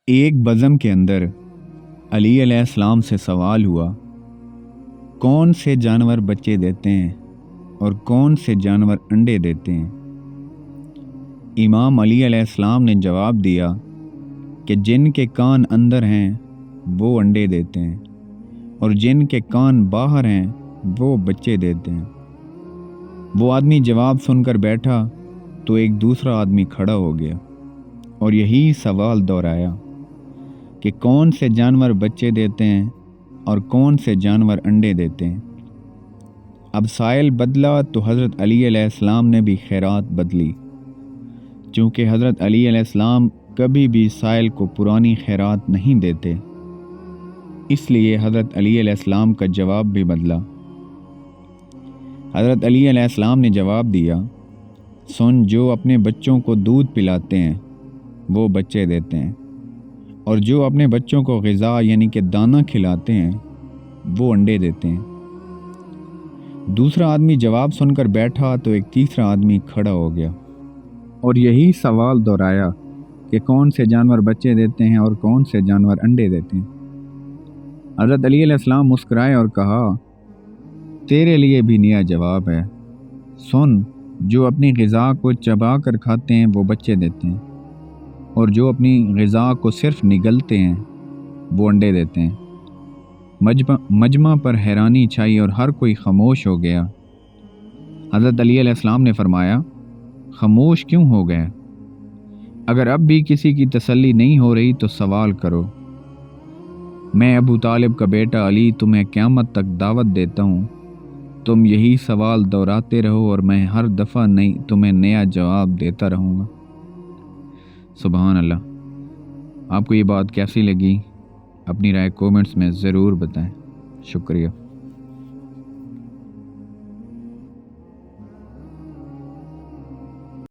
ایک بزم کے اندر علی علیہ السلام سے سوال ہوا، کون سے جانور بچے دیتے ہیں اور کون سے جانور انڈے دیتے ہیں؟ امام علی علیہ السلام نے جواب دیا کہ جن کے کان اندر ہیں وہ انڈے دیتے ہیں اور جن کے کان باہر ہیں وہ بچے دیتے ہیں۔ وہ آدمی جواب سن کر بیٹھا تو ایک دوسرا آدمی کھڑا ہو گیا اور یہی سوال دہرایا کہ کون سے جانور بچے دیتے ہیں اور کون سے جانور انڈے دیتے ہیں۔ اب سائل بدلا تو حضرت علی علیہ السلام نے بھی خیرات بدلی، چونکہ حضرت علی علیہ السلام کبھی بھی سائل کو پرانی خیرات نہیں دیتے، اس لیے حضرت علی علیہ السلام کا جواب بھی بدلا۔ حضرت علی علیہ السلام نے جواب دیا، سن، جو اپنے بچوں کو دودھ پلاتے ہیں وہ بچے دیتے ہیں اور جو اپنے بچوں کو غذا یعنی کہ دانہ کھلاتے ہیں وہ انڈے دیتے ہیں۔ دوسرا آدمی جواب سن کر بیٹھا تو ایک تیسرا آدمی کھڑا ہو گیا اور یہی سوال دہرایا کہ کون سے جانور بچے دیتے ہیں اور کون سے جانور انڈے دیتے ہیں۔ حضرت علی علیہ السلام مسکرائے اور کہا، تیرے لیے بھی نیا جواب ہے، سن، جو اپنی غذا کو چبا کر کھاتے ہیں وہ بچے دیتے ہیں اور جو اپنی غذا کو صرف نگلتے ہیں وہ انڈے دیتے ہیں۔ مجمع پر حیرانی چھائی اور ہر کوئی خاموش ہو گیا۔ حضرت علی علیہ السلام نے فرمایا، خاموش کیوں ہو گئے؟ اگر اب بھی کسی کی تسلی نہیں ہو رہی تو سوال کرو۔ میں ابو طالب کا بیٹا علی تمہیں قیامت تک دعوت دیتا ہوں، تم یہی سوال دہراتے رہو اور میں ہر دفعہ تمہیں نیا جواب دیتا رہوں گا۔ سبحان اللہ۔ آپ کو یہ بات کیسی لگی؟ اپنی رائے کومنٹس میں ضرور بتائیں۔ شکریہ۔